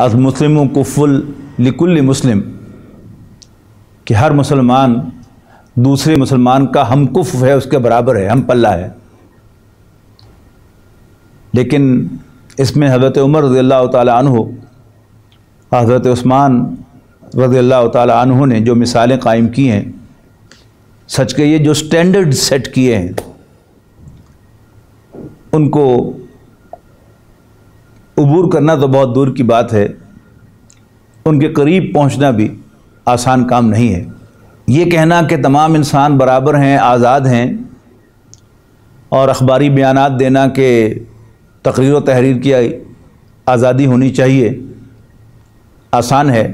از مسلم کفل لکل مسلم، کہ ہر مسلمان دوسرے مسلمان کا ہم کف ہے، اس کے برابر ہے، ہم پلہ ہے۔ لیکن اس میں حضرت عمر رضی اللہ تعالی عنہ، حضرت عثمان رضی اللہ تعالی عنہ نے جو مثالیں قائم کی ہیں، سچ کہیے جو سٹینڈرڈ سیٹ کیے ہیں، ان کو عبور کرنا تو بہت دور کی بات ہے، ان کے قریب پہنچنا بھی آسان کام نہیں ہے۔ یہ کہنا کہ تمام انسان برابر ہیں، آزاد ہیں، اور اخباری بیانات دینا کہ تقریر و تحریر کی آزادی ہونی چاہیے، آسان ہے،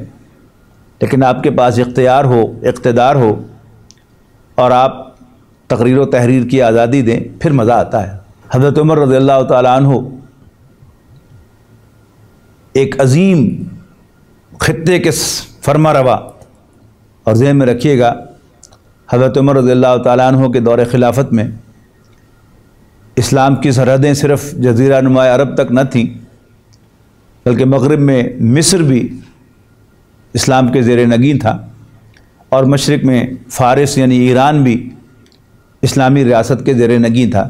لیکن آپ کے پاس اختیار ہو، اقتدار ہو، اور آپ تقریر و تحریر کی آزادی دیں، پھر مزہ آتا ہے۔ حضرت عمر رضی اللہ تعالیٰ عنہ ایک عظیم خطے کے فرما روا، اور ذہن میں رکھیے گا حضرت عمر رضی اللہ تعالیٰ عنہ کے دور خلافت میں اسلام کی سرحدیں صرف جزیرہ نما عرب تک نہ تھیں، بلکہ مغرب میں مصر بھی اسلام کے زیر نگین تھا، اور مشرق میں فارس یعنی ایران بھی اسلامی ریاست کے زیر نگین تھا۔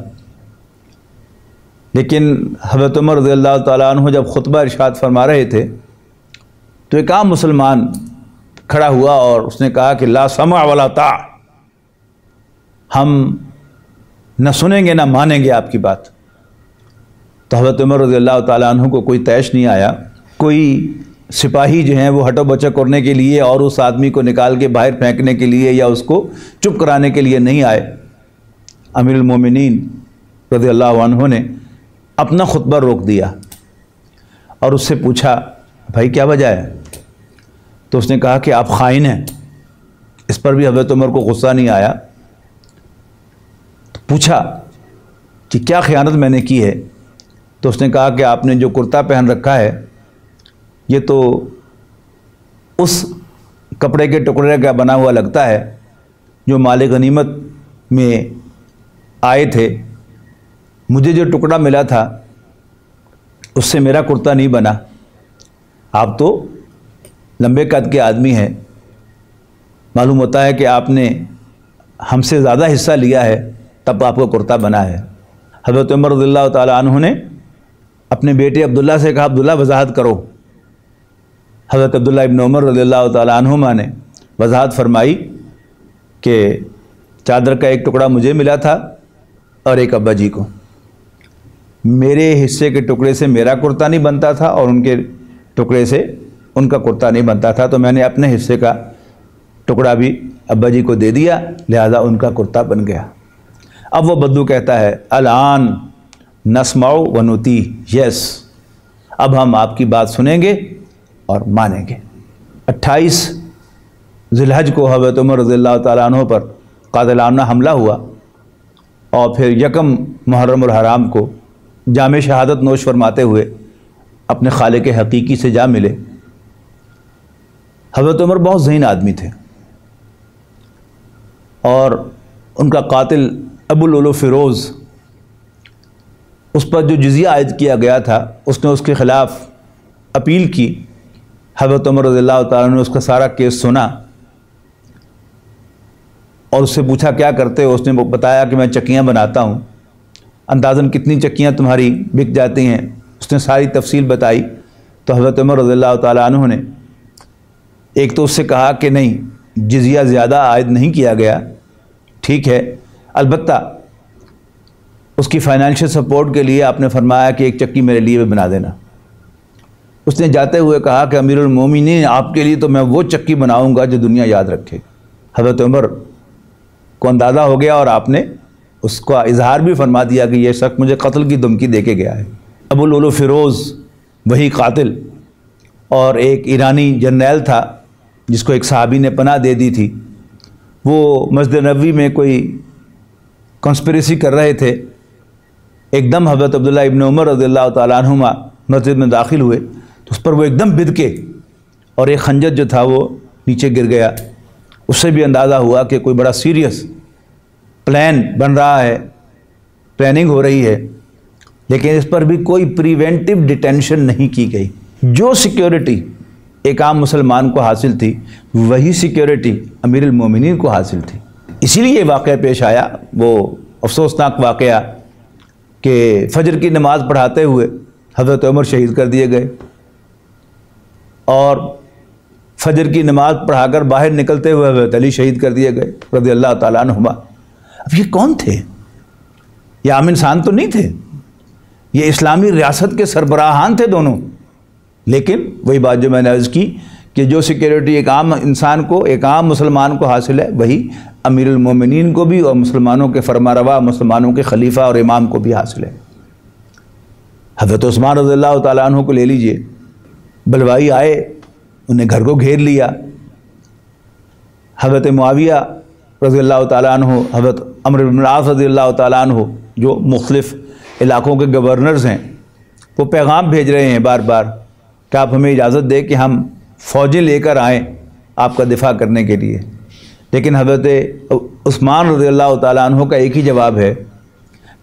لیکن حضرت عمر رضی اللہ تعالیٰ عنہ جب خطبہ ارشاد فرما رہے تھے تو ایک عام مسلمان کھڑا ہوا اور اس نے کہا کہ لا سمع ولا طاع، ہم نہ سنیں گے نہ مانیں گے آپ کی بات۔ تو حضرت عمر رضی اللہ تعالیٰ عنہ کو کوئی طیش نہیں آیا، کوئی سپاہی جو ہیں وہ ہٹو بچو کرنے کے لیے اور اس آدمی کو نکال کے باہر پھینکنے کے لیے یا اس کو چپ کرانے کے لیے نہیں آئے۔ امیر المومنین رضی اللہ عنہ نے اپنا خطبہ روک دیا اور اس سے پوچھا بھائی کیا وجہ ہے؟ تو اس نے کہا کہ آپ خائن ہیں۔ اس پر بھی حضرت عمر کو غصہ نہیں آیا۔ تو پوچھا کہ کیا خیانت میں نے کی ہے؟ تو اس نے کہا کہ آپ نے جو کرتا پہن رکھا ہے یہ تو اس کپڑے کے ٹکڑے کا بنا ہوا لگتا ہے جو مال غنیمت میں آئے تھے، مجھے جو ٹکڑا ملا تھا اس سے میرا کرتا نہیں بنا، آپ تو لمبے قد کے آدمی ہیں، معلوم ہوتا ہے کہ آپ نے ہم سے زیادہ حصہ لیا ہے تب آپ کو کرتا بنا ہے۔ حضرت عمر رضی اللہ تعالیٰ عنہ نے اپنے بیٹے عبداللہ سے کہا عبداللہ وضاحت کرو۔ حضرت عبداللہ ابن عمر رضی اللہ تعالیٰ عنہما نے وضاحت فرمائی کہ چادر کا ایک ٹکڑا مجھے ملا تھا اور ایک ابا جی کو، میرے حصے کے ٹکڑے سے میرا کرتا نہیں بنتا تھا اور ان کے ٹکڑے سے ان کا کرتا نہیں بنتا تھا، تو میں نے اپنے حصے کا ٹکڑا بھی ابا جی کو دے دیا، لہذا ان کا کرتا بن گیا۔ اب وہ بدو کہتا ہے الان نسمع و نطیع، یس اب ہم آپ کی بات سنیں گے اور مانیں گے۔ 28 ذی الحج کو حضرت عمر رضی اللہ تعالیٰ عنہ پر قاتلانہ حملہ ہوا، اور پھر یکم محرم الحرام کو جام شہادت نوش فرماتے ہوئے اپنے خالق حقیقی سے جا ملے۔ حضرت عمر بہت ذہین آدمی تھے، اور ان کا قاتل ابو لؤلؤ فیروز، اس پر جو جزیہ عائد کیا گیا تھا اس نے اس کے خلاف اپیل کی۔ حضرت عمر رضی اللہ تعالیٰ نے اس کا سارا کیس سنا اور اس سے پوچھا کیا کرتے ہو؟ اس نے بتایا کہ میں چکیاں بناتا ہوں، اندازاً کتنی چکیاں تمہاری بک جاتی ہیں؟ اس نے ساری تفصیل بتائی۔ تو حضرت عمر رضی اللہ تعالیٰ عنہ نے ایک تو اس سے کہا کہ نہیں جزیہ زیادہ عائد نہیں کیا گیا، ٹھیک ہے، البتہ اس کی فائنینشیل سپورٹ کے لیے آپ نے فرمایا کہ ایک چکی میرے لیے بھی بنا دینا۔ اس نے جاتے ہوئے کہا کہ امیر المومنین آپ کے لیے تو میں وہ چکی بناؤں گا جو دنیا یاد رکھے۔ حضرت عمر کو اندازہ ہو گیا اور آپ نے اس کا اظہار بھی فرما دیا کہ یہ شخص مجھے قتل کی دھمکی دے کے گیا ہے۔ ابو لؤلؤ فیروز وہی قاتل، اور ایک ایرانی جرنیل تھا جس کو ایک صحابی نے پناہ دے دی تھی، وہ مسجد نبوی میں کوئی کنسپریسی کر رہے تھے۔ ایک دم حضرت عبداللہ ابن عمر رضی اللہ تعالیٰ عنہما مسجد میں داخل ہوئے تو اس پر وہ ایک دم بد کے، اور ایک خنجر جو تھا وہ نیچے گر گیا۔ اس سے بھی اندازہ ہوا کہ کوئی بڑا سیریس پلان بن رہا ہے، پلاننگ ہو رہی ہے، لیکن اس پر بھی کوئی پریونٹیو ڈیٹینشن نہیں کی گئی۔ جو سیکیورٹی ایک عام مسلمان کو حاصل تھی وہی سیکیورٹی امیر المومنین کو حاصل تھی۔ اسی لیے یہ واقعہ پیش آیا، وہ افسوسناک واقعہ کہ فجر کی نماز پڑھاتے ہوئے حضرت عمر شہید کر دیے گئے، اور فجر کی نماز پڑھا کر باہر نکلتے ہوئے حضرت علی شہید کر دیے گئے رضی اللہ تعالیٰ عنہما۔ اب یہ کون تھے؟ یہ عام انسان تو نہیں تھے، یہ اسلامی ریاست کے سربراہان تھے دونوں۔ لیکن وہی بات جو میں نے عرض کی کہ جو سیکیورٹی ایک عام انسان کو، ایک عام مسلمان کو حاصل ہے، وہی امیر المومنین کو بھی اور مسلمانوں کے فرما روا، مسلمانوں کے خلیفہ اور امام کو بھی حاصل ہے۔ حضرت عثمان رضی اللہ تعالیٰ عنہ کو لے لیجئے، بلوائی آئے، انہیں گھر کو گھیر لیا۔ حضرت معاویہ رضی اللہ تعالیٰ عنہ، حضرت عمرو بن العاص رضی اللہ تعالیٰ عنہ، جو مختلف علاقوں کے گورنرز ہیں، وہ پیغام بھیج رہے ہیں بار بار کہ آپ ہمیں اجازت دیں کہ ہم فوجیں لے کر آئیں آپ کا دفاع کرنے کے لیے۔ لیکن حضرت عثمان رضی اللہ تعالیٰ عنہ کا ایک ہی جواب ہے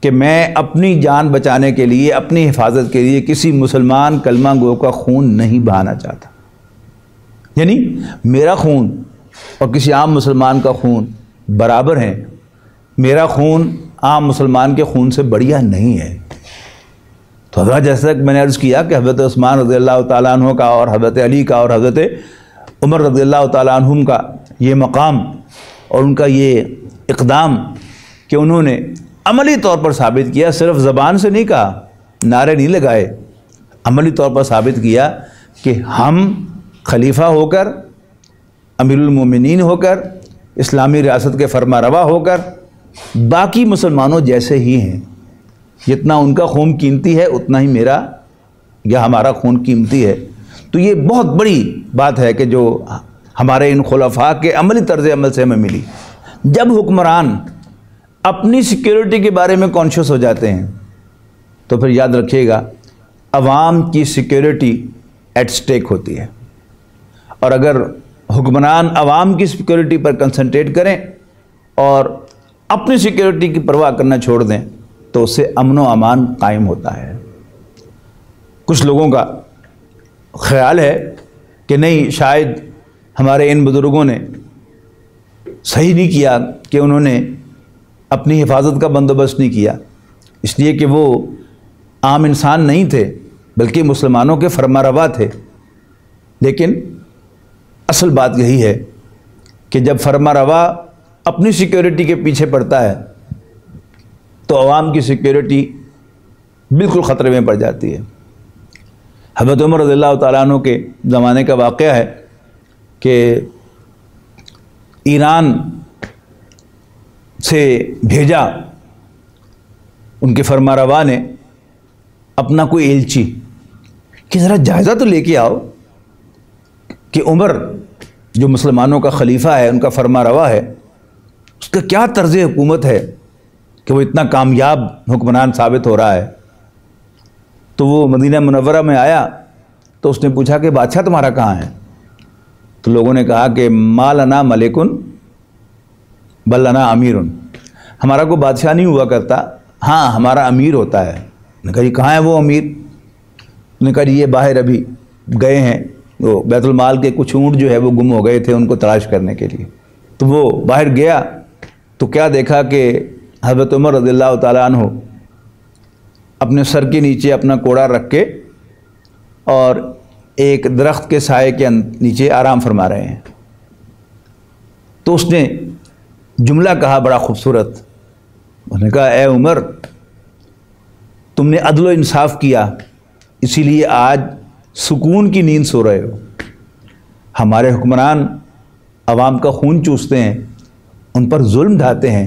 کہ میں اپنی جان بچانے کے لیے، اپنی حفاظت کے لیے کسی مسلمان کلمہ گو کا خون نہیں بہانا چاہتا۔ یعنی میرا خون اور کسی عام مسلمان کا خون برابر ہیں، میرا خون عام مسلمان کے خون سے بڑھیا نہیں ہے۔ تو حضرت جیسا کہ میں نے عرض کیا کہ حضرت عثمان رضی اللہ تعالیٰ عنہ کا اور حضرت علی کا اور حضرت عمر رضی اللہ تعالیٰ عنہم کا یہ مقام اور ان کا یہ اقدام کہ انہوں نے عملی طور پر ثابت کیا، صرف زبان سے نہیں کہا، نعرے نہیں لگائے، عملی طور پر ثابت کیا کہ ہم خلیفہ ہو کر، امیر المومنین ہو کر، اسلامی ریاست کے فرما روا ہو کر باقی مسلمانوں جیسے ہی ہیں۔ جتنا ان کا خون قیمتی ہے اتنا ہی میرا یا ہمارا خون قیمتی ہے۔ تو یہ بہت بڑی بات ہے کہ جو ہمارے ان خلفاء کے عملی طرز عمل سے ہمیں ملی۔ جب حکمران اپنی سیکیورٹی کے بارے میں کانشیس ہو جاتے ہیں تو پھر یاد رکھیے گا عوام کی سیکیورٹی ایٹ سٹیک ہوتی ہے، اور اگر حکمران عوام کی سیکیورٹی پر کنسنٹریٹ کریں اور اپنی سیکیورٹی کی پرواہ کرنا چھوڑ دیں تو اس سے امن و امان قائم ہوتا ہے۔ کچھ لوگوں کا خیال ہے کہ نہیں، شاید ہمارے ان بزرگوں نے صحیح نہیں کیا کہ انہوں نے اپنی حفاظت کا بندوبست نہیں کیا، اس لیے کہ وہ عام انسان نہیں تھے بلکہ مسلمانوں کے فرما روا تھے۔ لیکن اصل بات یہی ہے کہ جب فرما روا اپنی سیکیورٹی کے پیچھے پڑتا ہے تو عوام کی سیکیورٹی بالکل خطرے میں پڑ جاتی ہے۔ حضرت عمر رضی اللہ تعالیٰ عنہ کے زمانے کا واقعہ ہے کہ ایران سے بھیجا ان کے فرما روا نے اپنا کوئی ایلچی کہ ذرا جائزہ تو لے کے آؤ کہ عمر جو مسلمانوں کا خلیفہ ہے، ان کا فرما روا ہے، اس کا کیا طرز حکومت ہے کہ وہ اتنا کامیاب حکمران ثابت ہو رہا ہے۔ تو وہ مدینہ منورہ میں آیا تو اس نے پوچھا کہ بادشاہ تمہارا کہاں ہے؟ تو لوگوں نے کہا کہ ما لنا ملکن بل لنا امیرن، ہمارا کوئی بادشاہ نہیں ہوا کرتا، ہاں ہمارا امیر ہوتا ہے۔ نے کہا یہ کہاں ہے وہ امیر؟ نے کہا یہ باہر ابھی گئے ہیں، وہ بیت المال کے کچھ اونٹ جو ہے وہ گم ہو گئے تھے، ان کو تلاش کرنے کے لیے۔ تو وہ باہر گیا تو کیا دیکھا کہ حضرت عمر رضی اللہ تعالیٰ عنہ اپنے سر کے نیچے اپنا کوڑا رکھ کے اور ایک درخت کے سائے کے نیچے آرام فرما رہے ہیں۔ تو اس نے جملہ کہا بڑا خوبصورت، اس نے کہا اے عمر، تم نے عدل و انصاف کیا، اسی لیے آج سکون کی نیند سو رہے ہو۔ ہمارے حکمران عوام کا خون چوستے ہیں، ان پر ظلم ڈھاتے ہیں،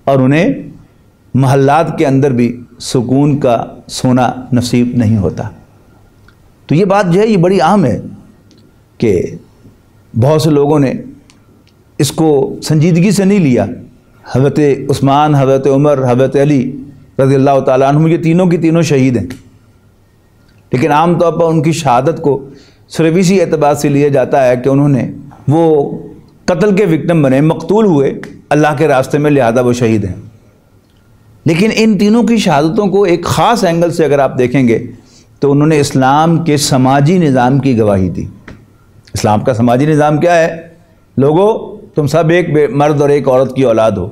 اور انہیں محلات کے اندر بھی سکون کا سونا نصیب نہیں ہوتا۔ تو یہ بات جو ہے یہ بڑی عام ہے کہ بہت سے لوگوں نے اس کو سنجیدگی سے نہیں لیا۔ حضرت عثمان، حضرت عمر، حضرت علی رضی اللہ تعالیٰ عنہ، یہ تینوں کی تینوں شہید ہیں، لیکن عام طور پر ان کی شہادت کو صرف اسی اعتبار سے لیا جاتا ہے کہ انہوں نے وہ قتل کے وکٹم بنے، مقتول ہوئے اللہ کے راستے میں، لہذا وہ شہید ہیں۔ لیکن ان تینوں کی شہادتوں کو ایک خاص اینگل سے اگر آپ دیکھیں گے تو انہوں نے اسلام کے سماجی نظام کی گواہی دی۔ اسلام کا سماجی نظام کیا ہے؟ لوگو، تم سب ایک مرد اور ایک عورت کی اولاد ہو،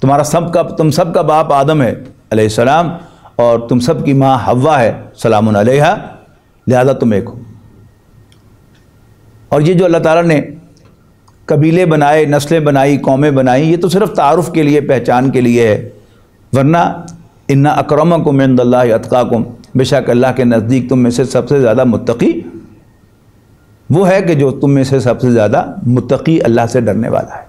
تم سب کا باپ آدم ہے علیہ السلام، اور تم سب کی ماں حوا ہے سلام علیہا، لہذا تم ایک ہو۔ اور یہ جو اللہ تعالیٰ نے قبیلے بنائے، نسلیں بنائی، قومیں بنائی، یہ تو صرف تعارف کے لیے، پہچان کے لیے ہے، ورنہ ان اکرمکم عند اللہ اتقاکم، بے شک اللہ کے نزدیک تم میں سے سب سے زیادہ متقی وہ ہے کہ جو تم میں سے سب سے زیادہ متقی، اللہ سے ڈرنے والا ہے۔